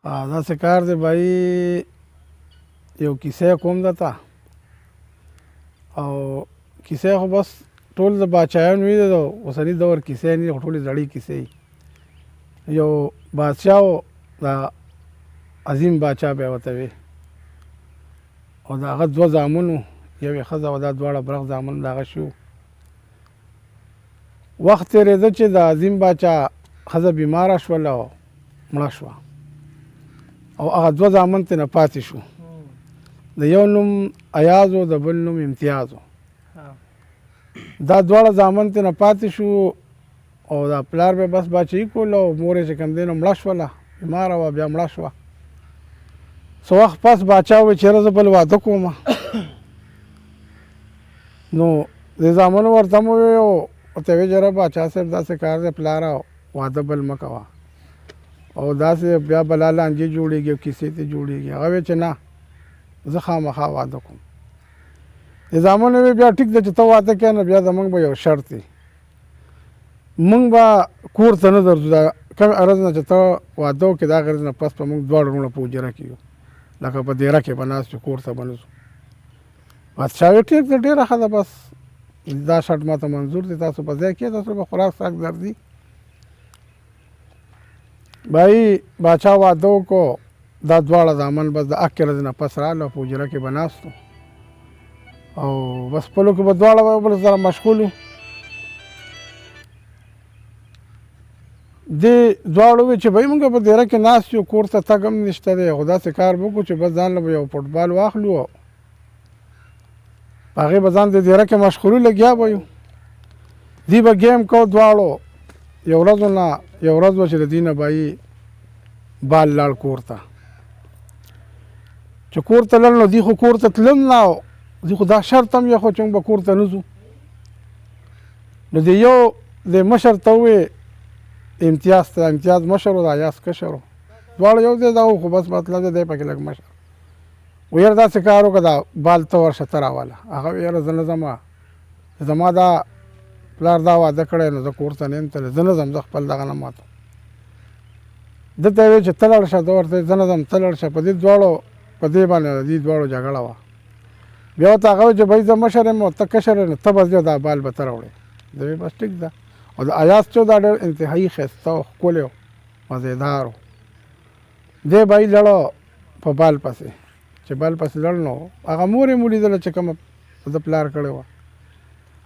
داسې کار دی بھائی یو کیسه کوم درته او کیسه خو بس ټول د باچایانو وي د اوسني دور کیسې نه خو ټولې زړې کیسې یو بادشاه و د عظیم باچا به ورته وي او د هغه دوه زامن وو یو یې ښځه وه دا دواړه برخ زامن د هغه شي وخت تېرېده چې د عظیم باچا ښځه بیماره شوله او مړه شوه او هغه دوه زامن ترې نه پاتې شو د یو نوم ایاز و د بل نوم امتیاز و دا دواړه زامن ترې نه پاتې شو او دا پلار به بس باچایي کوله او مور یې چې کوم دی نو مړه شوله بیماره وه بیا مړه شوه څه وخت پس باچا وویل چې یاره زه بل واده کوم نو دې زامنو ورته م وویل ورته ویل چې یاره باچا صاحب داسې کار دی پلاره واده بل مه کوه او داسې بیا بلا لانجې جوړېږي او کیسې ته جوړېږي هغه ویل چې نه زه خامخا واده کوم د زامنو وی بیا ټیک ده چې ته واده کوې نو بیا زمونږ به یو شرط دی مونږ به کور ته نه درځو دا کوم عرض نه چې ته واده وکړې دا غرض نه پس به مونږ دواړه وروڼه په حجره کې یو لکه په دیره کې به ناست یو کور ته به نه ځو بادشاه وی ټیک ده ډېره ښه ده بس دا شرط ماته منظور دی تاسو په ځای کې تاسو به خوراک ساک درځي بھائی باچا واده وکړو دا دواړه زامن بس د اکې ورځې نه پس راغله په حجره کې به ناست او بس خپلو کې به دواړه بل سره مشغول وو دې دواړو وویل چې بھائی مونږ په دیره کې ناست یو کور ته تګ هم نشته دی خو داسې کار به وکړو چې بس ځان له به یو فټبال واخلو او په هغې به ځان د دیره کې مشغولو لګیا به یو دوی به ګیم کو دواړو یو ورځ نه یو ورځ وه چې د دوی نه بھائی بال لاړ کور ته چې کور ته لاړ نو دوی خو کور ته تلم نه او دوی خو دا شرط هم یې خو چې موږ به کور ته نه ځو نو د یو د مشر ته وویې امتیاز ته امتیاز مشر و د ایاز کشر و دواړه یو ځای دا و خو بس مطلب دی دی پکې لږ مشر و یاره داسې کار وکړه دا بال ته ورشه ته راواله هغه وی یاره زه نه ځم زما دا پلار دا واده کړی نو زه کور ته نه یم تللی زه نه ځم زه خپل دغه نه ماتم ده ته یې ویل چې ته لاړ شه ده ورته زه نه ځم ته لاړ شه په دې دواړو په دې باندې د دې دواړو جګړه وه بیا ورته هغه ویل چې بھائی زه مشر یم او ته کشر یې نو ته بس بیا دا بال به ته راوړې ده ویل بس ټیک ده او د ایاز چې دا ډېر انتهایي ښایسته او ښکلی و مزېدار و دی بھائی لړو په بال پسې چې بال پسې لړ نو هغه مور یې ولیدله چې کومه د پلار کړې وه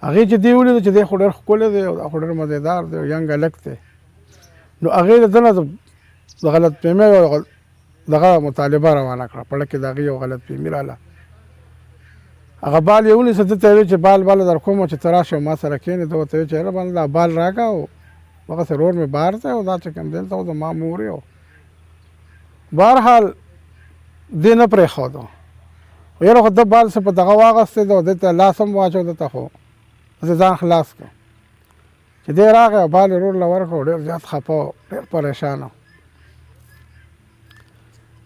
هغې چې دی ولیده چې دی خو ډېر ښکلی دی او دا خو ډېر مزېدار دی او ینګ هلک دی نو هغې د ده نه د غلط فهمۍ او دغه مطالبه روانه کړه پړه کې د هغې یو غلط فهمي راله هغه بال یې ونیسه ده ته یې ویل چې بال باله در کوم چې ته راشه ما سره کښېنې ده ورته ویل چې یاره باندې دا بال راکړه او دغسې رور مې بهر دی او دا چې کوم دی دلته خو زما مور یې بهرحال دې نه پرېښودو یاره خو ده بال څه په دغه واغستی ده او دې ته لاس هم واچو ده ته خو داسې ځان خلاص کړه چې دی راغی او بال یې رور له ورکړو ډېر زیات خفه و ډېر پریشان و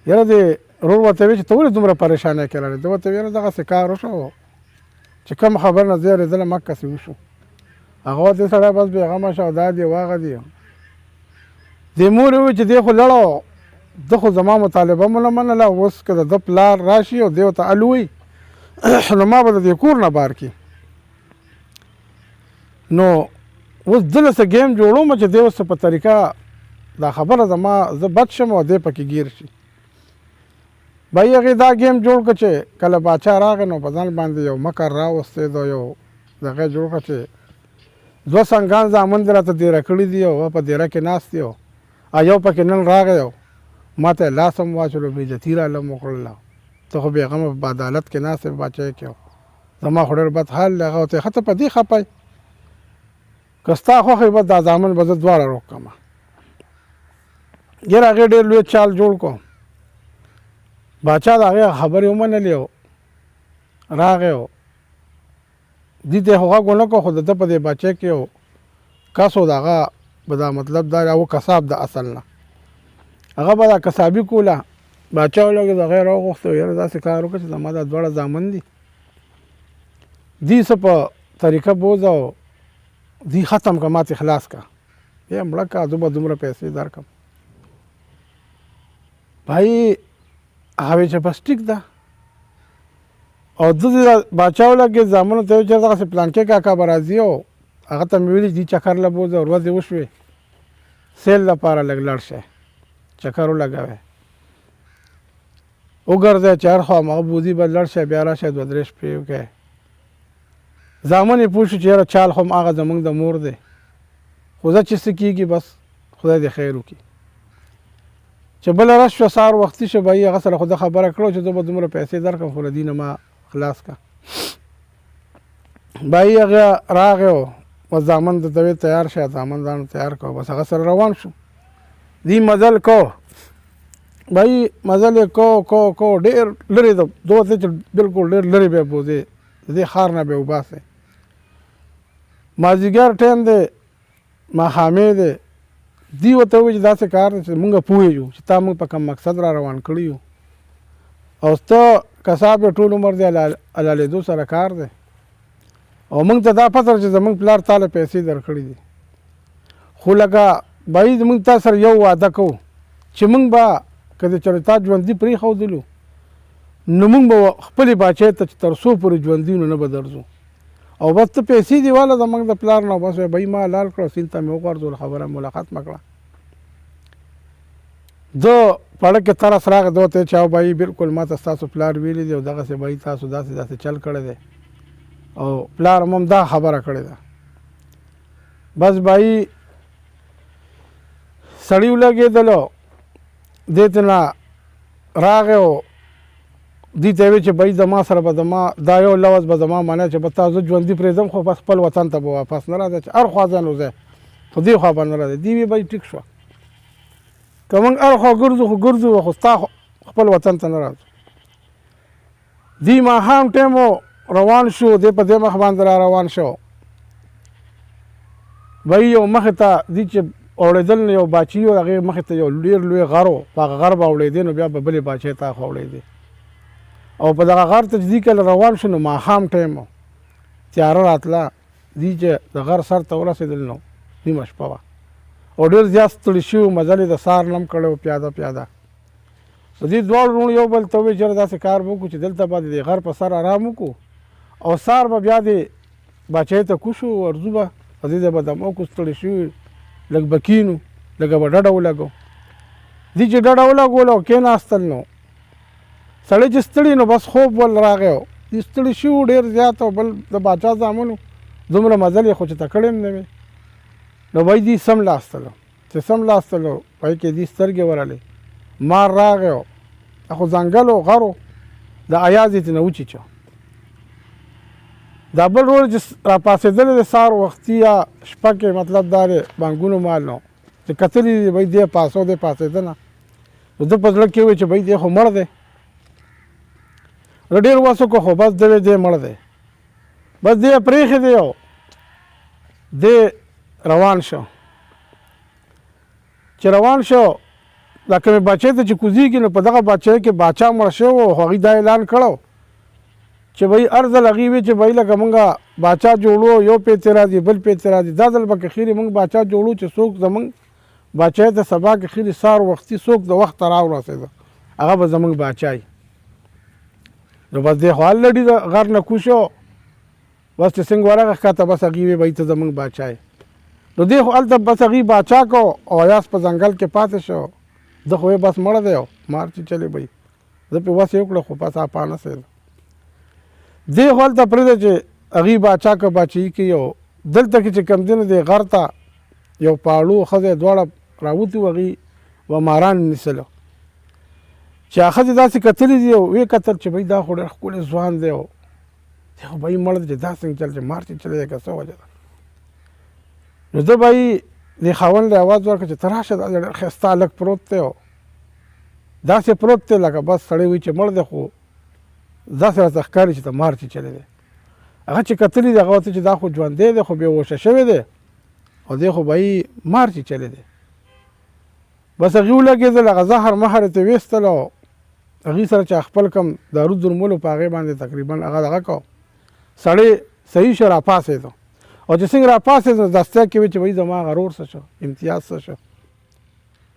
یاره دې رور ورته ویل چې ته ولې دومره پریشانۍ کې راغلې ده ورته ویل یاره دغسې کار وشو چې کوم خبر نه زیرېدله مکسې وشو هغه دې سړی بس بېغمه شه او دا دی واغه دی دې مور یې وویل چې دی خو لړو ده خو زما مطالبه مو نه منله اوس که د ده پلار راشي او دی ورته الووي نو ما به د دې کور نه بار کړي نو اوس ده له څه ګیم جوړوم چې دی اوس په طریقه دا خبره زما زه بد شم او دی پکې ګیر شي بھائی هغې دا ګیم جوړ کړه چې کله باچا راغی نو په ځان باندې یو مکر راوستېد او یو دغه جوړ کړه چې دوه سنګان زامن دې راته دیره کړي دي او په دیره کې ناست دي او یو پکې نن راغی او ما ته یې لاس هم واچولو بېعزتي راله مو وکړله ته خو بېغمه په عدالت کې ناست یې په باچایۍ کې زما خو ډېر بد حال دی هغه ورته ښه ته په دې خفه که ستا خوښ بس دا زامن به زه دواړه روغ کړمه ګیر هغې ډېر لوی چال جوړ کړو باچا د هغې خبرې ومنلې او راغی او دې ته یې خو غږ ونه کړو خو د ده په دې باچۍ کې یو کس و د هغه به دا مطلب دا هغه کساب د اصل نه هغه به دا کسابي کوله باچا ولګېد هغه یې راوغوښته یاره داسې کار وکړه چې زما دا دواړه زامن دي دې څه په طریقه بوځه او دې ختم کړه ماته خلاص کړه یې مړه کړه زه به دومره پیسې درکړم بھائی هغه چې بس ټیک ده او د باچا ولګې زامنو ته چې دغسې پلانکې کاکا به راځي او هغه ته مې ویلي دي چکر له بوځه ورځې وشوې سیل لپاره لږ لاړ شئ چکر ولګوئ وګرځئ چې هر خوا همغه بوځي به لاړ شئ بیا راشئ 2-3 شپې وکئ زامن یې پوه شو چې یاره چال خو هم هغه زموږ د مور دی خو زه چې څه کېږي بس خدای دې خیر وکړي چې بله ورځ شوه سهار وختي شو بهي هغه سره خو ده خبره کړو چې زه به دومره پیسې درکړم خو له دې نه ما خلاص کړه بهي هغه راغی و زامن ته ویې تیار شه زامن ځان تیار کړو بس هغه سره روان شو دی مزل کو بهي مزل یې کو ډېر لرې ده دوه چې بلکل ډېر لرې بیا بوځې د دې ښار نه بیا وباسئ مازدیګر ټایم دی ماښامې دی دی ورته ووایي چې داسې کار دی چې مونږ پوهېږو چې تا مونږ په کوم مقصد را روان کړي یو او ته کساب یې ټول عمر دی حلالېدو سره کار دی او مونږ ته دا پته چې زمونږ پلار تا له پیسې درکړي دي خو لکه بهي مونږ تا سره یو واده کوو چې مونږ به که د چېرې تا ژوندي پرېښودلو نو مونږ به خپلې باچۍ ته چې تر څو پورې ژوندي نو نه به درځو او بس ته پیسې دې واله زموږ د پلار نه بس بهي ما لال کړو سیند ته مې وغورځول خبره مولا ختمه کړه ده پړه کې ترس راغی ده ورته چې او بهي بلکل ما ته ستاسو پلار ویلی دی او دغسې بهي تاسو داسې چل کړی دی او پلار هم دا خبره کړې ده بس بهي سړي ولګېدلو دې ته نه راغی او دې ته یې ویل چې بهي زما سره به زما دا یو لفظ به زما منی چې به تا زه ژوندي پرېږدم خو بس خپل وطن ته به واپس نه راځه چې هر خوا ځه نو ځه خو دې خوا به نه راځه دې وی بهي ټیک شوه که موږ هر خوا ګرځو خو ګرځو خو ستا خپل وطن ته نه راځو دې ماښام ټایم روان شو دې په دې مخ باندې را روان شو بهي یو مخې ته دې چې اوړېدل نو یو باچي و هغې مخې ته یو ډېر لوی غر و په هغه غر به اوړېدې نو بیا به بلې باچۍ ته خوا اوړېدې او په دغه غر ته چې دې کله روان شو نو ماښام ټایم و تیاره راتله دې چې د غر سر ته ورسېدل نو نیمه شپه وه او ډېر زیات ستړي شوي مزل یې د سهار نم کړی و پیاده نو دې دواړو وروڼو یو بل ته وویل چېرې داسې کار به وکړو چې دلته به د غر په سر آرام وکړو او سهار به بیا د باچۍ ته کوشو ورځو به په دې ځای به دم وکړو ستړي شوي لږ به کینو لږه به ډډه ولګو دې چې ډډه ولګول او کېناستل نو سړی چې ستړي نو بس خوب ول راغی او دې ستړي شوي ډېر زیات او بل د باچا زامنو دومره مزل یې خو چې تکړې هم نه وې نو بهي دې سملاستلو چې سملاستلو بهي کې دې سترګې ورلې مار راغی او خو ځنګل و غر و د ایاز یې ترېنه وچیچو دا بل ورځ چې راپاڅېدلی دی سهار وختي یا شپه کې مطلب دا دی بانګونو مال نو چې کتلي دي بهي دې پاسو دی پاڅېده نه نو ده په زړه کې وویل چې بهي دی خو مړ دی ډېر وس وکړو خو بس دی دی مړ دی بس دی پرېښې دی او دی روان شو چې روان شو دا کومې باچۍ ته چې کوزېږي نو په دغه باچۍ کې باچا مړ شوی و هغوی دا اعلان کړو چې بهي هر ځل هغې وی چې بهي لکه مونږ باچا جوړو یو پیسې راځي بل پیسې راځي دا ځل به که خیرې مونږ باچا جوړو چې څوک زمونږ باچۍ ته سبا کې خیرې سهار وختي څوک د وخته راورسېده هغه به زمونږ باچا وي نو بس دی خو الرډي د غر نه کوشو بس چې څنګه ورغه ښکته بس هغې وی بهي ته زمونږ باچا یې نو دی خو هلته بس هغې باچا کو او ایاس په ځنګل کې پاتې شو ده خو بس مړه دی او مار چې چلې بهي زه پرې وس یې وکړه خو بس اپانه سېده دی خو هلته پرېږده چې هغې باچا که باچایي کوي او دلته کې چې کوم دی نو دی غر ته یو پاړو ښځی دواړه راوتي وو هغې و ماران نیسلو چې هغه ښځې داسې کتلي دي او ویې کتل چې بهي دا خو ډېر ښکلی ځوان دی او دی خو بهي مړ دی چې دا څنګه چل چې مار چې چلی دی که څه وجه ده نو ده بهي دې خاوند له اواز ورکړه چې ته راشه دا ډېر ښایسته هلک پروت دی او داسې پروت دی لکه بس سړی وایي چې مړ دی خو داسې راته ښکاري چې ته مار چې چلی دی هغه چې کتلي دي هغه ورته چې دا خو ژوندی دی خو بې هوشه شوی دی او دی خو بهي مار چې چلی دی بس هغې ولګېدل هغه زهر مهر یې ترې ویستل او هغې سره چې خپل کوم دارو درملو په هغې باندې تقریبا هغه دغه کو سړی صحیح شو راپاڅېدو او چې څنګه راپاڅېد نو دستیا کې وایي چې بهي زما هغه رور څه شو امتیاز څه شو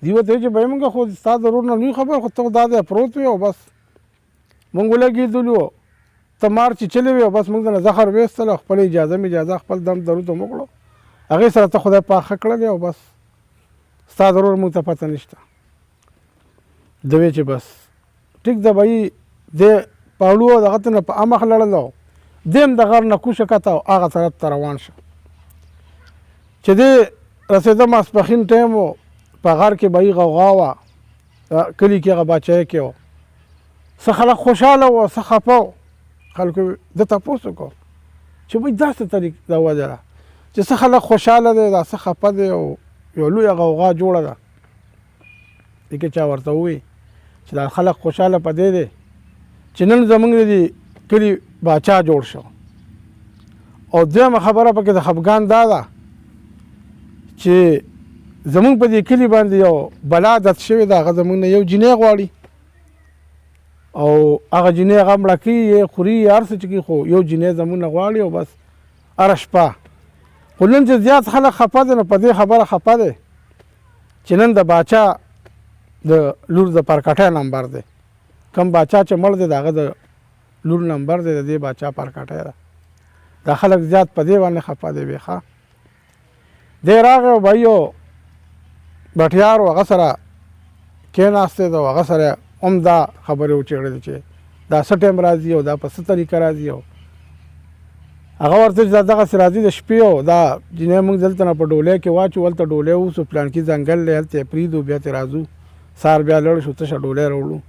دی ورته وایي چې بهی مونږ خو ستا د ورور نه لوی خبر خو ته دا دی پروت وې او بس مونږ ولګېدلي وو ته مار چیچلې وې او بس مونږ نه زهر ویستله خپله اجازه خپل دم درود هم وکړو هغې سره ته خدای پاک ښه کړلی او بس ستا د ورور مونږ ته پته نشته ده وی چې بس ټیک ده بهی دی پاولو او دغه ته نه په امخ لړل او دی هم د غر نه کوشه کته او هغه طرف ته روان شه چې دی رسېده ماسپښین ټایم و په غر کې بهی غوغا وه کلي کې هغه باچایي کې و څه خلک خوشحاله وو څه خفه و خلکو ده تپوس وکړو چې بهی داسې طریق دا وجه ده چې څه خلک خوشحاله دی دا څه خفه دی او یو لویه غوغا جوړه ده دې کې چا ورته ووایي چې دا خلک خوشحاله په دې دی چې نن زمونږ د دې کلي باچا جوړ شو او دویمه خبره پکې د خفګان دا ده چې زمونږ په دې کلي باندې یو بلا دت شوې ده هغه زمونږ نه یو جینۍ غواړي او هغه جینۍ هغه مړه کوي یې خوري یې هر څه چې کوي خو یو جینۍ زمونږ نه غواړي او بس هره شپه خو نن چې زیات خلک خفه دي نو په دې خبره خفه دی چې نن د باچا د لور د پرکټۍ نمبر دی کم باچا چې مړ دی د هغه د لور نمبر دی د دې باچا پرکټۍ ده دا خلک زیات په دې باندې خفه دی وی ښه دی راغی او بهی یو بټیار و هغه سره کېناستی ده او هغه سره هم دا خبرې وچېړلې چې دا څه ټایم راځي او دا په څه طریقه راځي او هغه ورته چې دا دغسې راځي د شپې او دا جینۍ مونږ دلته نه په ډولۍ کې واچو هلته ډولۍ اوسو پلانکي ځنګل دی هلته یې پرېږدو بیا ترې راځو سهار بیا لړ شو تشه ډولۍ راوړو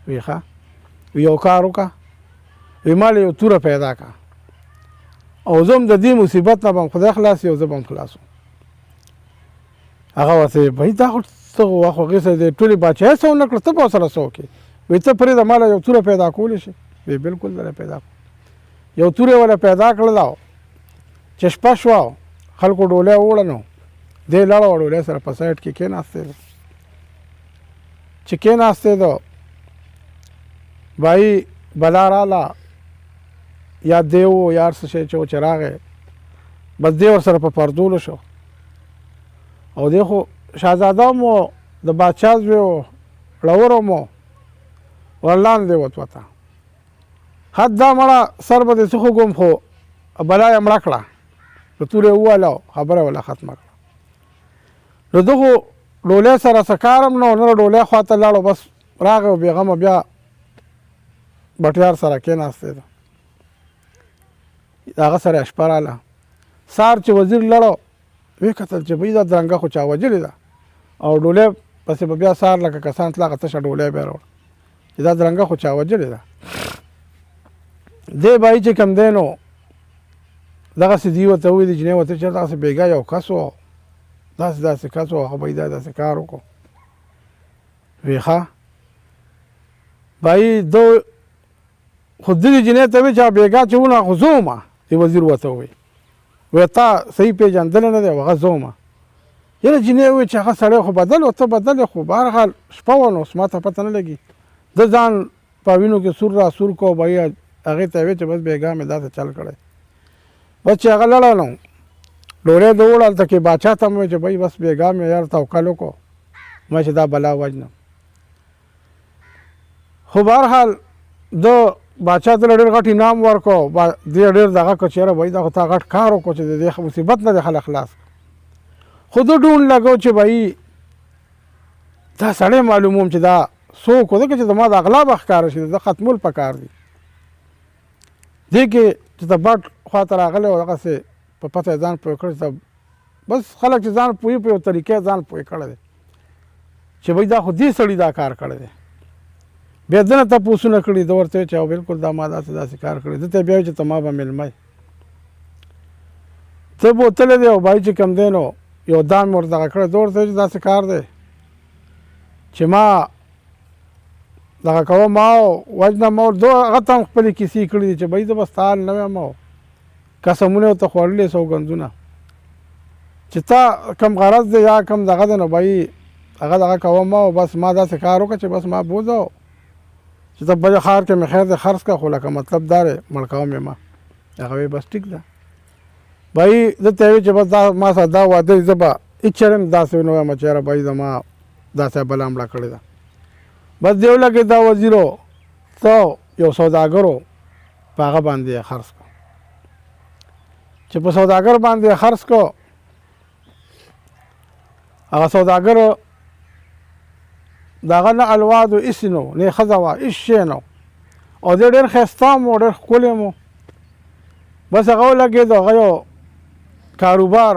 وی ښه وی یو کار وکړه وی ما له یو توره پیدا کړه او زه هم د دې مصیبت نه به هم خدای خلاص یو زه به هم خلاص هغه ورته بهی دا خو څه وخت هغې سره د ټولې باچایۍ څه ونه کړه ته به ورسره څه وکړې وایي ته پرېږده ما له یو توره پیدا کولی شي وی بلکل دله پیدا کړو یو توره یې وله پیدا کړله او چې شپه شوه خلکو ډولۍ ووړه نو دی لاړه وه ډولۍ سره په سایډ کې کېناستی ده چې کېناستی ده بهی بلا راله یا دی و یا هر څه شی چې و چې راغی بس دی ورسره په پردولو شو او دی خو شهزاده هم و د بادشاه زوی و ړور هم و ورلاندې وت وته حد دا مړه سر به دې څه خوږم خو بلا یې مړه کړه د تورې ووهله او خبره وله ختمه کړه نو ده خو ډولۍ سره څه کار هم نه و نه د ډولۍ خواته لاړو بس راغی او بېغمه بیا بټیار سره کېناستی ده د هغه سره شپه راله سهار چې وزیر لړو ویې کتل چې بهی دا درنګه خو چا وجلې ده او ډولۍ پسې به بیا سهار لکه کسان تله هغه تشه ډولۍ بیا راوړه چې دا درنګه خو چا وجلې ده دی بهی چې کوم دی نو دغسې دی ورته ووایي د جینۍ ورته چې دغسې بېګا یو کس و داسې کس و هغه بهی دا داسې کار وکړو وی ښه بهی ده خو دغې جینۍ ته وایي چې بېګا چې ونه خو زه ومه د وزیر ورته ووایي وی تا صحیح پیژندلی نه دی او هغه زه ومه یاره جینۍ ووایي چې هغه سړی خو بدل و ته بدل یې خو بهرحال شپه وه نو اوس ما ته پته نه لګي ده ځان په وینو کې سور را سور کو بهی هغې ته یې ویې چې بس بېګا مې داسې چل کړی بس چې هغه لړه نو ډولۍ ده وړه هلته کې باچا ته مې ویل چې بهی بس بېګا مې یار توکل وکړو ما چې دا بلا وجنم خو بهرحال ده باچا ته ډېر غټ انعام ورکړو دې ډېر دغه کړو چې یاره بهی دا خو تا غټ کار وکړو چې د دې مصیبت نه دې خلک خلاص خو ده ډونډ لګو چې بهی دا سړی معلوموم چې دا څوک و ځکه چې زما د اغلا به ښکاره شي د ختمول پکار دي دې کې چې ته بټ خواته راغلی و دغسې په پته یې ځان پوه کړی ته بس خلک چې ځان پوهي په یو طریقې ځان پوه کړی دی چې بهی دا خو دې سړي دا کار کړی دی بیا ده نه تپوسونه کړي ده ورته ویل چې او بلکل دا ما داسې کار کړی ده ته بیا وایي چې ته ما به مېلمه ته بوتلی دی او بهی چې کوم دی نو یو دام مې ور دغه کړی ده ورته ویل چې داسې کار دی چې ما دغه کوه ما وجنم او ده هغه ته هم خپلې کیسې کړي دي چې بهی زه به ستا حال نه ویم او قسمونه ورته خوړلي سوګندونه چې تا کم غرض دی یا کم دغه دی نو بهی هغه دغه کوه ما او بس ما داسې کار وکړه چې بس ما بوځه چې ته بل ښار کې مې خیر دی خرڅ کړه خو لکه مطلب دا دی مړ کوم یې ما هغه وایي بس ټیک ده بهی زه ته یې وایي چې بس دا ما سره دا واده زه به هېڅ چېرې هم داسې ونه وایم چې یاره بهی زما داسې بله مړه کړې ده. بس دیو لګې دا وزیرو ته یو سوداګرو په هغه باندې یې خرڅ کړو. چې په سوداګر باندې یې خرڅ کړو، هغه سوداګر د هغه نه الواد و هېڅ نه و، نه یې ښځه وه، هېڅ شی نه و، او دی ډېر ښایسته هم و، ډېر ښکلی هم و. بس هغه ولګېد، هغه یو کاروبار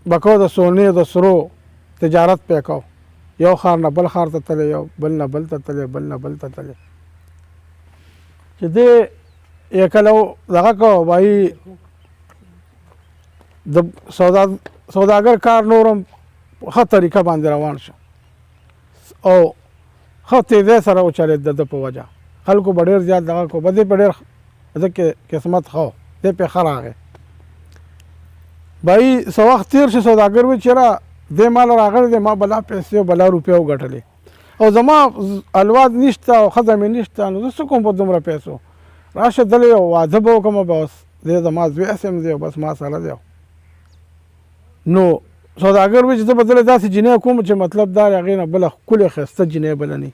به کو د سونې د سرو تجارت پې کو، یو ښار نه بل ښار ته تللی، یو بل نه بل ته تللی، بل نه بل ته تللی. چې دی یې کله دغه کو وایي د سوداګر کار نورم ښه طریقه باندې روان شو او ښه تیزۍ سره وچلېد د ده په وجه. خلکو به ډېر زیات دغه کو، به دې په ډېر ده کې قسمت ښه و، دی پې ښه راغی. بهایي څه وخت تېر شو، سوداګر وایي چېرې دی ماله راغلی دی، ما بلا پیسې او بلا روپۍ وګټلې او زما الواد نشته او ښځه مې نشته، نو زه څه کوم په دومره پیسو؟ راشه دلې یو واده به وکړم، بس دی زما زوی هم دی او بس ما سره دی. نو سوداګر وایي چې زه به دلې داسې جینۍ کوم چې مطلب دا هغې نه بله ښکلې ښایسته جینۍ بله نه وي.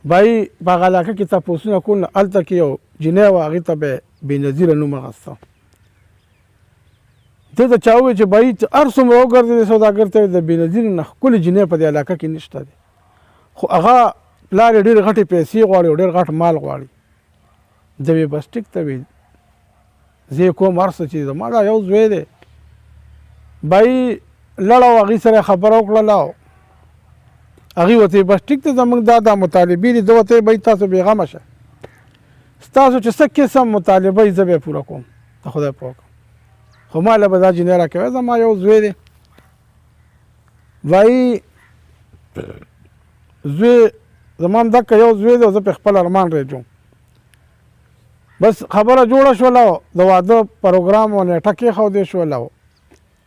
بهایي په هغه علاقه کې تپوسونه کول، نو هلته کې یو جینۍ وه، هغې ته به یې بېنظیره نوم اخسته. دې ته چا وویل چې بهایي ته هر څومره وګرځېدې سوداګر ته د بېنظیرې نه ښکلې جینۍ په دې علاقه کې نشته دی، خو هغه پلار یې ډېرې غټې پیسې غواړي او ډېر غټ مال غواړي. ده وی بس ټیک ته وي، زه یې کوم هر څه چې زما دا یو زوی دی. بهایي لړه او هغې سره یې خبره وکړله او هغې ورته بس ټیک ته زموږ دا مطالبې دي. ده ورته بهایي تاسو بېغمه شه، ستاسو چې څه قسم مطالبه یې زه به یې پوره کوم، د خدای په حکم، خو ما له به دا جینۍ راکوي، زما یو زوی دی. وایي زوی زما هم دقه یو زوی دی او زه پې خپل ارمان رېجوم. بس خبره جوړه شوله او د واده پروګرام او نیټه کېښودې شوله او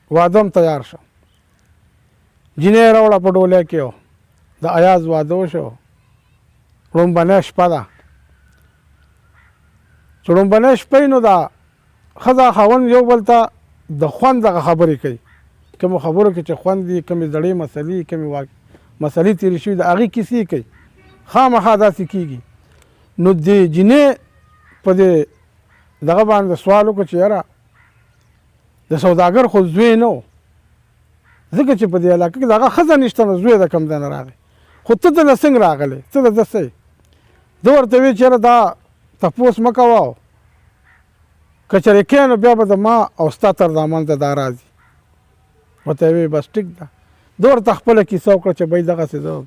واده هم تیار شو. جینۍ یې راوړه په ډولۍ کې او د ایاز واده وشو. لومبنۍ شپه ده، چې لومبنۍ شپه نو دا ښځه خاوند یو بل ته د خوند دغه خبرې کوي، کومو خبرو کې چې خوند دي، کومې زړې مسلې، کومې مسلې تېرې شوي د هغې کیسې کوي، خامخا داسې کېږي. نو د جینۍ په دې دغه باندې سوال وکړو چې یاره د سوداګر خو زوی نه و، ځکه چې په دې علاقه کې د هغه ښځه نشته، نو زوی د کوم ځای نه راغی، خو ته دلته څنګه راغلی، څه د ده څه یې؟ ده ورته ویل چې یاره دا تپوس مه کوه، که چېرې کې نو بیا به د ما او ستا تر دامن ته دا راځي. ورته یې ویل بس ټیک ده. ده ورته خپله کیسه وکړه چې بهایي دغسې زه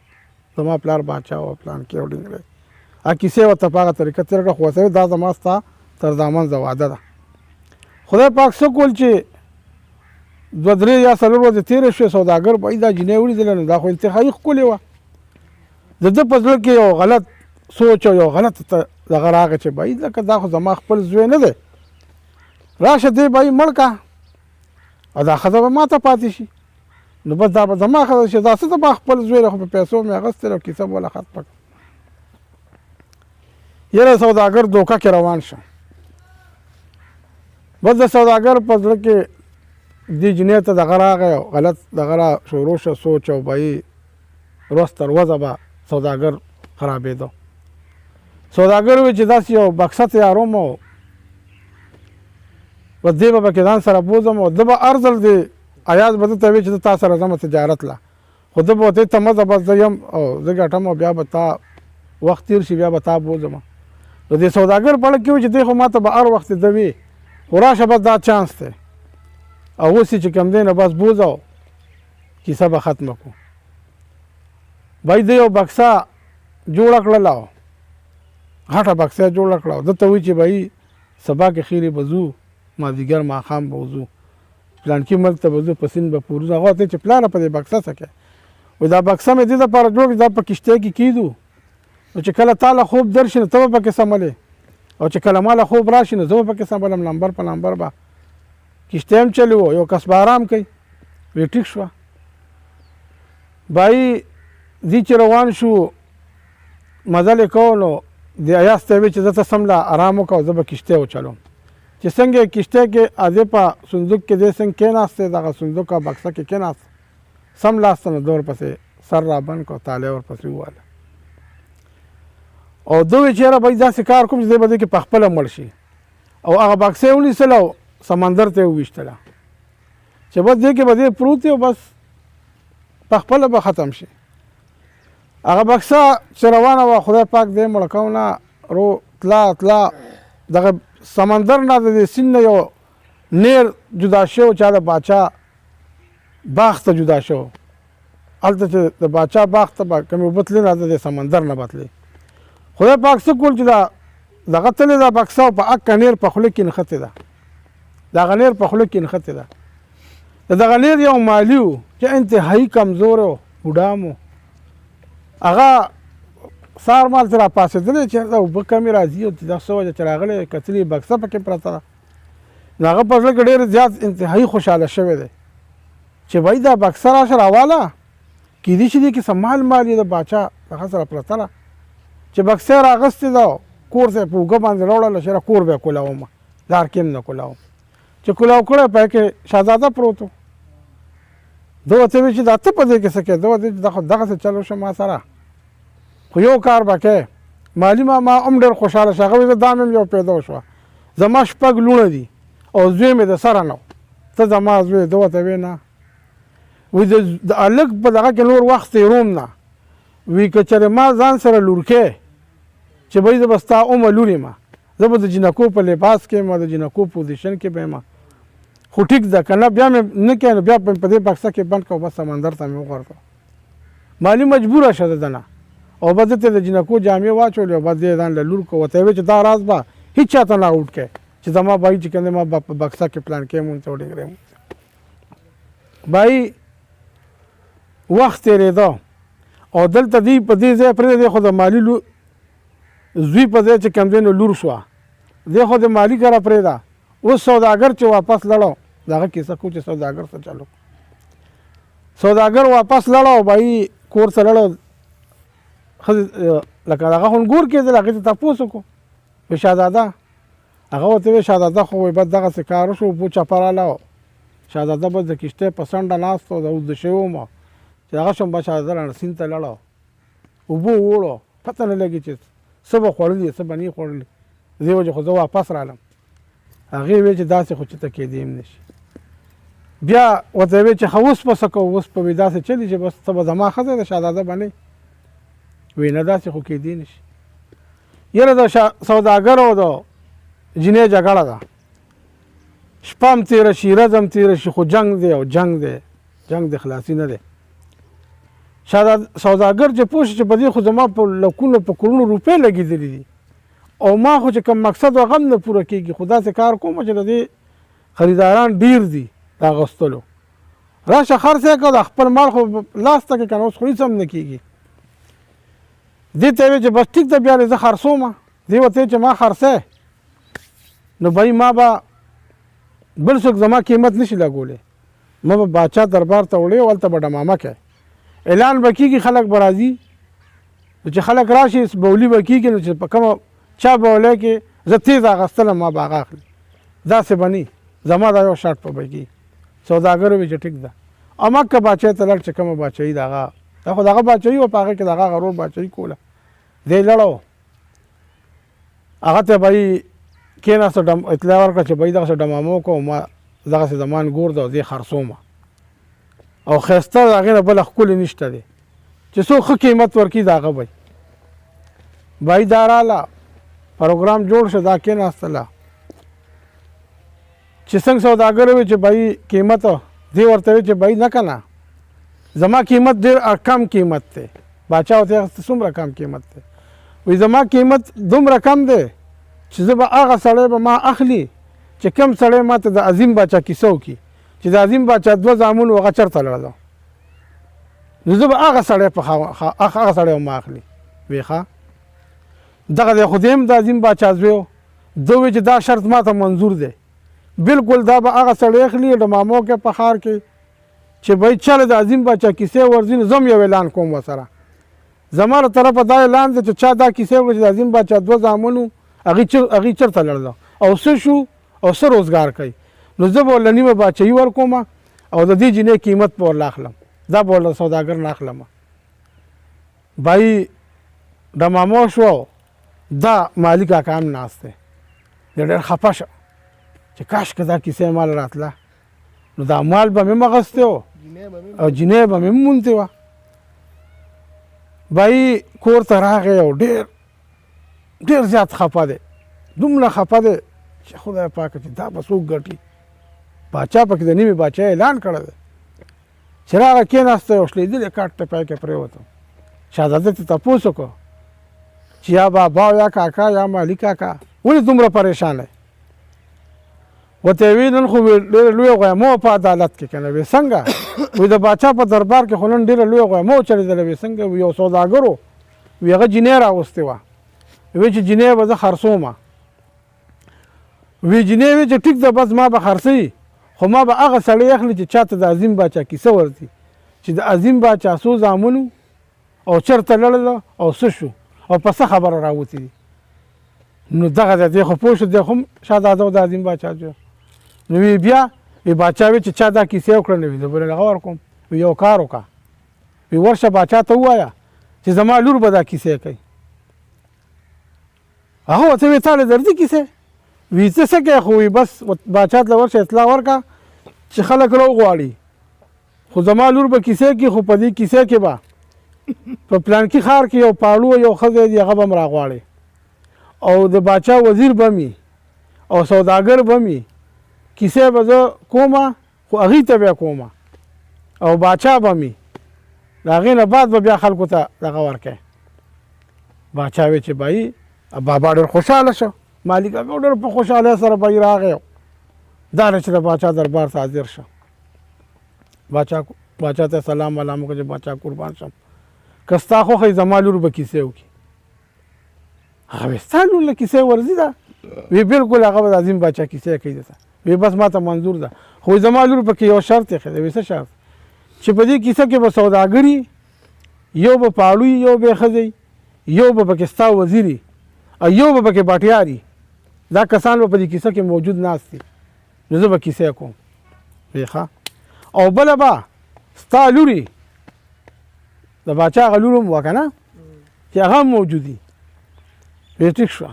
زما پلار باچا و، پلان کې وډینګلی، هغه کیسې ورته په هغه طریقه تېره کړه، خو ورته ویل دا زما ستا تر دامن زه واده ده. خدای پاک څه کول چې 2-3 یا 4 ورځې تېرې شوې، سوداګر بهایي دا جینۍ ولیدله، نو دا خو انتهایي ښکلې وه. د ده په زړه کې یو غلط سوچ او یو غلط دغه راغی چې بهایي لکه دا خو زما خپل زوی نه دی، راشه دې بهایي مړ کړه او دا ښځه به ما ته پاتې شي، نو بس دا به زما ښځه شي، دا څه ته به خپل زوی دی، خو په پیسو مې اخیستی او کیسه به وله ختمه کړه. یاره سوداګر دوکه کې روان شو. بس د سوداګر په زړه کې دې جینۍ ته دغه راغی او غلط دغه را شروع شو سوچ او بهایي ورځ تر ورځه به سوداګر خرابېده. سوداګر وایي چې داسې یو بکسه تیاروم او بس دې به پکې ځان سره بوځم او ده به هر ځل د ایاز به ده ته وایي چې زه تا سره ځم تجارت له، خو ده به ورته ته مه ځه، بس زه یم او زه ګټم او بیا به تا وخت تېر شي بیا به تا بوځم. نو د سوداګر په اړه کې وایي چې دی خو ما ته به هر وخت ده وي، خو راشه بس دا چانس دی او اوس یې چې کوم دی نو بس بوځه او کیسه به ختمه کړو. بهایي ده یو بکسه جوړه کړله او غټه بکسه یې جوړه کړه او ده ته وایي چې بهایي سبا کې خیرې به ځو، مازدیګر ماښام به وځو، پلانکي ملک ته به ځو، په سیند به پورځو. هغه ورته چې پلاره په دې بکسه څه کوې؟ وایي دا بکسه مې دې دپاره جوړ کړې، دا په کښتۍ کې کېږدو، نو چې کله تا له خوب درشي نو ته به پکې سملې، او چې کله ما له خوب راشي نو زه به پکې سمبلم، نمبر په نمبر به کښتۍ هم چلوو، یو کس به آرام کوي. وی ټیک شوه. بهایي دې چې روان شو مزل یې کوو، نو د ایاز ته یې ویل چې زه ته سمله آرام وکړه او زه به کښتۍ وچلوم. چې څنګه یې کښتۍ کې ادې په صندوق کې دې څنګه کېناستې، دغه صندوق او بکسه کې کېناست، سملاسته نو ده ورپسې سر را بند کړ، تالی ورپسې وواله او ده وویل چې یاره بھائی داسې کار کوم چې دی به دې کې پخپله مړ شي او هغه بکسه یې ونیسله او سمندر ته یې وویشتله چې بس دې کې به دې پروت او بس پخپله به ختم شي. هغه بکسه چې روانه وه خدای پاک دې مړه کونه رو تلا دغه سمندر نه د دې سیند نه یو نیر جدا شو چا د باچا باغ ته جدا شو. هلته چې د باچا باغ ته به کومې اوبه تلې نه د سمندر نه به تلې. خدای پاک څه کول چې دغه تلې ده بکسه او په اکه نیر په خوله کې نښتې ده، د هغه نیر په خوله کې نښتې ده. د دغه نیر یو مالي و چې انتهایي کمزور و، بوډا و. هغه سهار مال چې راپاڅېدلی چېرته اوبه کمې راځي او دا څه وجه چې راغلی کتلې بکسه پکې پرته ده. نو هغه په زړه کې ډېر زیات انتهایي خوشحاله شوی دی چې بھائی دا بکسه راشه راواله، کیدای شي دې کې څه مال یې د باچا هغه سره پرته ده. چې بکسه یې راغستې ده کور ته یې په اوږه باندې راوړله چې کور به یې کولاومه، لار کې هم نه کولاوم. چې کولاو کړی په کې شهزاده پروت و. ده ورته ویل چې دا ته په دې کې څه کوې؟ ده ورته دا خو دغسې چل وشه ما سره، خو یو کار به کوې. مالي ماما هم ډېر خوشحاله شو. هغه وایي دا مې یو پیدا وشوه، زما 6 لوڼه دي او زوی مې د سره نه و، ته زما زوی. ده ورته ویې نه، وایي د هلک په دغه کې نور وخت تېروم نه. وایي که چېرې ما ځان سره لور کې چې بھائی زه به ستا عمر لور یم، زه به د جنکو په لباس کې یم، د جنکو پوزیشن کې به یم، خو ټیک ده که نه بیا مې نه کوې نو بیا په دې بکسه کې بند کړه، بس سمندر ته مې وغورځوه. مالي مجبوره شه د ده نه او بس ده ته د جنکو جامې واچولې او بس دې ځان له لور کړه. ورته یې ویل چې دا راز به هېڅ چا ته نه اوټ کړې چې زما بھائی چې کوم دی ما په بکسه کې پلان کې مونږ ته وډېګرې مونږ بھائی. وخت تېرېده او دلته دی په دې ځای پرېږدی خو د مالي زوی په ځای چې کوم دی نو لور شوه، دی خو د مالي کره پرېږده. اوس سوداګر چې واپس لړو دغه کیسه کو چې سوداګر څه چلو. سوداګر واپس لړو بھائی کور ته لړو، لکه هغه خونګور کېدل، هغې ته تپوس وکړو په شهزاده. هغه ورته ویل شهزاده خو وایي بس دغسې کار وشو، اوبو چپه راله. شهزاده بس د کشتۍ په څنډه ناست و، د اوږده شوی وم چې هغه شم بس شهزاده رانه سیند ته لړو، اوبو ووړو، پته نه لګي چې څه به خوړلي څه به نه خوړلي. دې وجې خو زه واپس رالم. هغې ویل چې داسې خو چې ته کېدی هم نه شي. بیا ورته ویل چې ښه اوس به څه کوو؟ اوس به وایي داسې چلي چې بس ته به زما ښځه د شهزاده به نه. وایي نه داسې خو کېدی نه شي. یاره د سوداګر او د جینۍ جګړه ده، شپه هم تېره شي ورځ هم تېره شي، خو جنګ دی او جنګ دی، جنګ د خلاصي نه دی. سوداګر چې پوه شي چې په دې خو زما په لکونو په کروڑو روپۍ لګېدلي دي او ما خو چې کوم مقصد و هغه هم نه پوره کېږي، خو داسې کار کوم چې د دې خریداران ډېر دي د اغوستلو. راشه خرڅ یې کړه، د خپل مال خو لاس ته کې که نه اوس خو هېڅ هم نه کېږي. دې ته یې ویل چې بس ټیک ده بیا زه خرڅوم. دې ورته ویل چې ما خرڅی نو بھائی ما به بل څوک زما قیمت نشي لګولی، ما به باچا دربار ته وړی او هلته به ډمامه کوې، اعلان به کېږي، خلک به راځي. نو چې خلک راشي بولي به کېږي، نو چې په کومه چا بولی کې زه تیز اخیستلم ما به هغه اخلي. داسې به نه زما دا یو شرط په به کېږي. سوداګر وویل چې ټیک ده. او مکه باچۍ ته لړ چې کومه باچایي د هغه دا خو د هغه باچایي وه، په هغه کې د هغه غرور باچایي کوله. دی لړو هغه ته به یې کېناسته، اطلاع ورکړه چې بھائی دغسې ډمامه وکړه او ما دغسې زمان ګور ده او دې خرڅومه او ښایسته د هغې نه بله ښکلې نشته دی چې څوک ښه قیمت ورکړي د هغه به بھائی دا راله پروګرام جوړ شه. دا کېناستله چې څنګه سوداګر وي چې بھائی قیمت دې ورته وي چې بھائی نه که نه زما قیمت ډېر کم قیمت دی. باچا ورته اخیسته څومره کم قیمت دی؟ وایي زما قیمت دومره کم دی چې زه به هغه سړی به ما اخلي چې کوم سړی ما ته د عظیم باچا کیسه وکړي چې د عظیم باچا 2 زامن و هغه چېرته لړله، نو زه به هغه سړی هغه سړی ما اخلي. وایي ښه دغه دی، خو دې هم د عظیم باچا زوی و. ده وایي چې دا شرط ما ته منظور دی، بلکل دا به هغه سړی اخلي ډمامو کې په ښار کې چې بھائی چله د عظیم باچا کیسې ورځي نو زه هم یو اعلان کوم ورسره. زما له طرفه دا اعلان دی چې چا دا کیسې وکړي چې د عظیم باچا 2 زامن و هغې چېرته لړله او څه شو او څه روزګار کوي، نو زه به ورله نیمه باچایي ورکوم او د دې جینۍ قیمت به ورله اخلم. دا به له سوداګر نه اخلم. بای ډمامو شو دا مالي کاکا هم ناست دی ډېر خفه شو چې کاش که دا کیسې مال راتله نو دا مال به مې مغستی و او جینۍ به مې مونتې وه. بای کور ته راغی او ډېر زیات خفه دی، دومره خفه دی چې خدای پاکه چې دا به څوک ګټي. باچا پکې د نیمې باچا اعلان کړی دی چې راغی کېناسته یو شلېدلی کاټ ته پای کې پرېوته. شهزاده ته تپوس وکړو چې یا بابا یا کاکا یا مالي کاکا ولې دومره پریشان یې؟ ورته یې ویل نن خو ډېره لویه غویمه په عدالت کې که نه. ویې څنګه؟ وایي د باچا په دربار کې خو نن ډېره لویه غویمه وچلېدله. ویې څنګه؟ یو سوداګر و وی هغه جینۍ راوستې وه. وی چې جینۍ به زه خرڅوم. وی جینۍ وی چې ټیک ده بس ما به خرڅوي خو ما به هغه سړی اخلي چې چاته د عظیم باچا کیسه ورځي چې د عظیم باچا څو زامنو او چېرته لړله او څه شو او په څه خبره راوتې دي. نو دغه دی خو پوه شو دی خو هم شهزاده و د عظیم باچا جو. نو وی بیا وی باچا وی چې چا دا کیسې وکړه نو وي زه به هغه ورکوم. وی یو کار وکړه وی ورشه باچا ته ووایه چې زما لور به دا کیسې کوي. هغه ورته ویې تاله درځي کیسې؟ وی څه څه کوې؟ خو وی بس باچا ته ورشه اطلاع ورکړه چې خلک راوغواړي خو زما لور به کیسې کوي خو په دې کیسې کې به په پلانکي ښار کې یو پاړو یو ښځی دی هغه به م راغواړي او د باچا وزیر به مي او سوداګر به مي کیسې به زه کومه خو هغوی ته بیا کومه او باچا به مي د هغې نه بعد به بیا خلکو ته دغه ورکوي. باچا وی چې بایي بابا ډېر خوشحاله شو. مالي کاکا ډېر په خوشحالۍ سره بایي راغی دا نه چې د باچا دربار ته حاضر شو. باچا ته سلام ولام وکړه چې باچا قربان شم که ستا خوښه زما لور به کیسې وکړي. هغه وی ستا لور له کیسې ورځي ده؟ وی بلکل هغه به د عظیم باچا کیسې کوي درته. وی بس ما ته منظور ده خو زما لور پکې یو شرط یې ښه دی. وی څه شرط؟ چې په دې کیسه کې به سوداګري یو به پاړوي یو به ښځی یو به پکې ستا وزیري او یو به پکې باټیاري. دا کسان به په دې کیسه کې موجود ناست دي نو زه به کیسې کوم. وی ښه او بله به ستا لوري د باچا هغه لور هم وه که نه چې هغه هم موجود دي. وی ټیک شوه.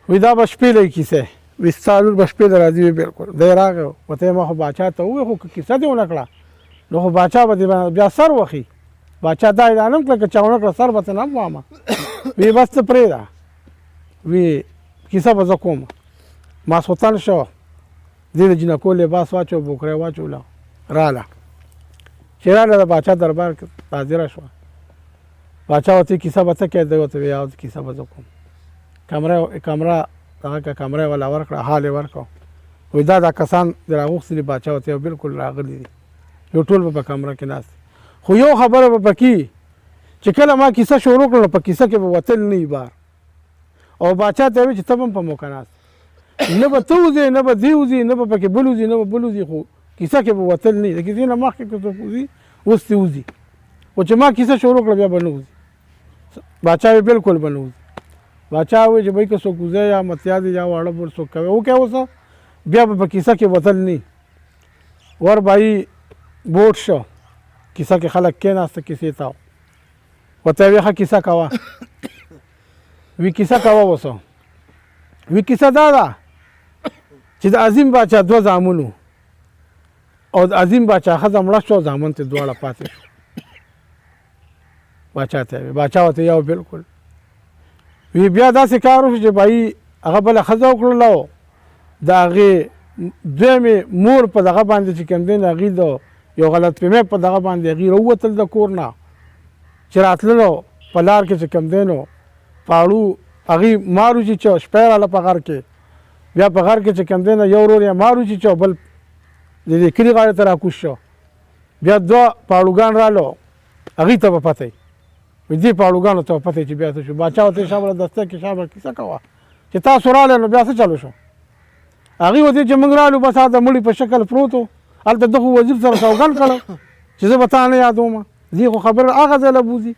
وی دا به شپېلۍ کیسې وی ستا لور به شپېله راځي. وی بلکل. دی راغی ورته ما خو باچا ته ووایې خو که کیسه دې ونه کړه نو خو باچا به دې بیا سر وخي. باچا دا اعلان هم کړه که چا ونه کړه سر به ته نه هم وامه. وی بس ته پرېږده. وی کیسه به زه کوم. ماسخوتن شو دې د جنکو لباس واچو بوکری واچوله راله چې راله د باچا دربار کې حاضره شوه. باچا ورته کیسه به څه کوې؟ دی ورته وی کیسه به زه کوم. کمره دغه که کمره والا ورکړه حال یې ورکړو. وی دا کسان د راغوښتي دي. باچا ورته بلکل راغلي دي یو ټول به په کمره کې ناست خو یو خبره به پکې چې کله ما کیسه شروع کړله په کیسه کې به وتل نه وي بار. او باچا ته وی چې ته به هم په موقع ناست نه به ته وځې نه به دې وځي نه به پکې بل وځي نه به بل وځي خو کیسه کې به وتل نه وي. د کیسې نه مخکې که څوک وځي اوس دې وځي خو چې ما کیسه شروع کړه بیا به نه وځي. باچا وی بلکل به نه وځي. باچا وی چې بهی که څوک وځي یا متیازې یا واړه بل څوک کوي وکړه اوس بیا به په کیسه کې وتل نه. ور بایي بوټ شو کیسه کې خلک کېناسته کیسې ته ورته وی ښه کیسه کوه. وی کیسه کوه اوس. وی کیسه دا ده چې د عظیم باچا دوه زامنو او د عظیم باچا ښځه مړه شوه زامن ته دواړه پاتې شو. باچا ته وی باچا ورته یو بلکل. وی بیا داسې کار وشو چې بایي هغه بله ښځه وکړله د هغې دویمې مور په دغه باندې چې کوم دی نو هغې د یو غلط فهمۍ په دغه باندې هغې راووتل د کور نه چې راتللو په لار کې چې کوم دی نو پاړو هغې مار وچیچو شپی راله په غر کې بیا په غر کې چې کوم دی نو یو ورور یې مار وچیچو بل د دې کلي غاړې ته راکوز شو. بیا دوه پاړوګان رالو هغې ته به پته وي دې پاړوګانو ته به پته چې بیا څه شو. باچا ورته شابله دسته کې شابله کیسه کوه چې تاسو رالی نو بیا څه چلو شو. هغې ورته چې موږ رالو بس د مړي په شکل پروت و هلته ده خو وزیر سره سوګند کړی چې زه به تا نه یادومه دې خو خبره هغه ځای له بوځي.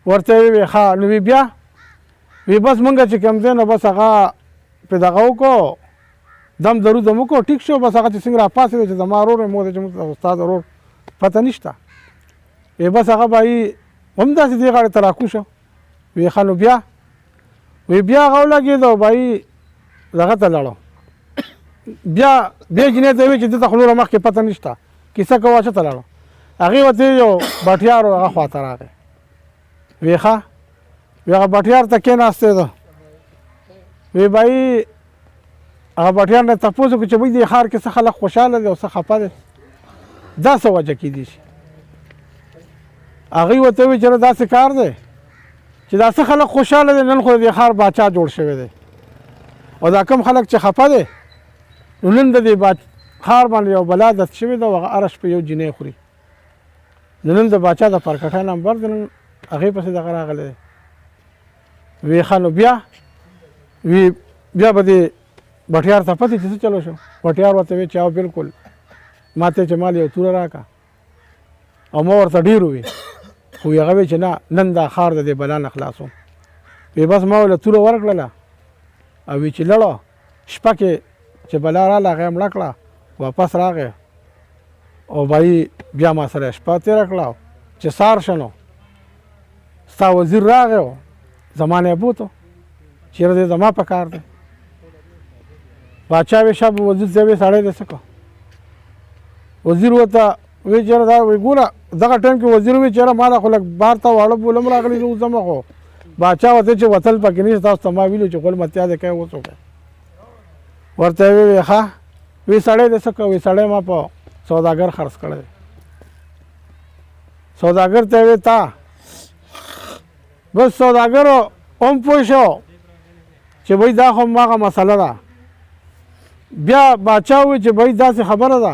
ورته یې وی ښه نو وی بیا وی بس مونږ چې کوم دی نو بس هغه پرې دغه وکړو دم درود مو کو ټیک شو بس هغه چې څنګه را پاسې چې زما ورور مو چې استاد ورور پته نشته وی بس هغه به هم داسې دې غاړې ته راکوشو وی ښه نو بیا وی بیا هغه ولګېدو بهي دغه ته لاړو بیا دې جینۍ ته وی چې دلته خو نوره مخکې پته نشته کیسه کوه چېرته لاړو هغې ورته یو بټیار و هغه خواته راغی وی ښه وی هغه بټیار ته کېناستېده وی بهي هغه بټیار نه تپوس وکړو چې بهي دې ښار کې څه خلک خوشحاله دي او څه خفه دي دا څه وجه کیدی شي هغې ورته وویل چې داسې کار دی چې دا څه خلک خوشحاله دي نن خو د دې ښار باچا جوړ شوی دی او دا کم خلک چې خفه دی نو نن د دې ښار باندې یو بلا دست شوې ده او هغه هره شپه یو جینۍ خوري نو نن د باچا د پرکټه نمبر دی نن هغې پسې دغه راغلی دی وی ښه نو بیا وی بیا به دې بټیار ته پتې چې څه چلو شو بټیار ورته وی چې او بلکل ما ته چې مال یو توره راکړه او ما ورته ډېر ووي خو هغه وی چې نه نن دا ښار د دې بلا نه خلاصوم وی بس ما ورله توره ورکړله او وی چې لړه شپه کې چې بلا راله هغه یې مړه کړه واپس راغی او بهي بیا ما سره شپه تېره کړه چې سهار شه نو ستا وزیر راغی زما نه یې بوتو چېرې دی زما په کار دی باچا وی شب وزیر ته وی سړی دی څه کو وزیر ورته وی چېرې دا وی ګوره دغه ټایم کې وزیر وی چېرې ما خو لږ بار ته واړه بولم راغلی زه اوس ځمه خو باچا ورته چې وتل پکې نشته تاسو ته ما ویلو چې غول متیا دی کوي اوس وکړئ ورته وی ښه وی سړی دی څه کو وی سړی ما په سوداګر خرڅ کړی سوداګر ته وی تا بس سوداګر هم پوه شو چې بهي دا خو هماغه مسله ده بیا باچا ووی چې بهي داسې خبره ده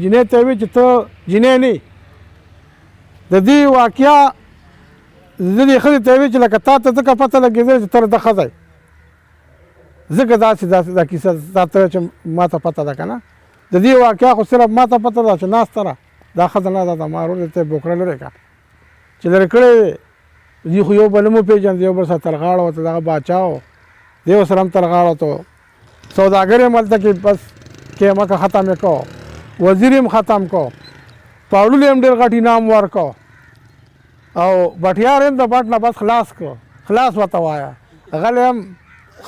جینۍ ته وی چې ته جینۍ نه د دې واقعه د دې ښځې ته وی چې لکه تا ته ځکه پته لګېدل چې ته د ښځی ځکه داسې دا کیسه تا ته چې ما ته پته ده که نه د دې واقعه خو صرف ما ته پته ده چې ناسته ده دا ښځه نه ده زما ورور ته بوکړه لرې کړه چې لرې کړی دی خو یو بل مو پېژند یو بل سره تر غاړه ورته دغه باچا و دی ورسره هم تر غاړه ته سوداګر یې هلته کې بس کیمکه ختم یې کو وزیر هم ختم کو پاړلو هم ډېر غټ انعام ورکو او بټیار هم د بټ نه بس خلاص کړو خلاص ورته وایه هغه هم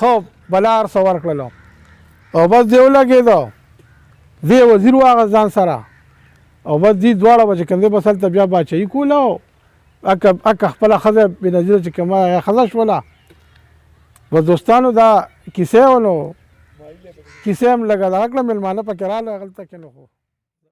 خو بلا هر څه ورکړلو او بس دی ولګېدو دی وزیر و هغه ځان سره او بس دی دواړه به چې کوم دی بس هلته بیا باچایي کوله اکه خپله ښځه بېنظیره چې کومه هغه ښځه شوله بس دوستانو دا کیسې و نو کیسې هم لږه دغه کړه مېلمانه پکې راغله هغلته کې نو خو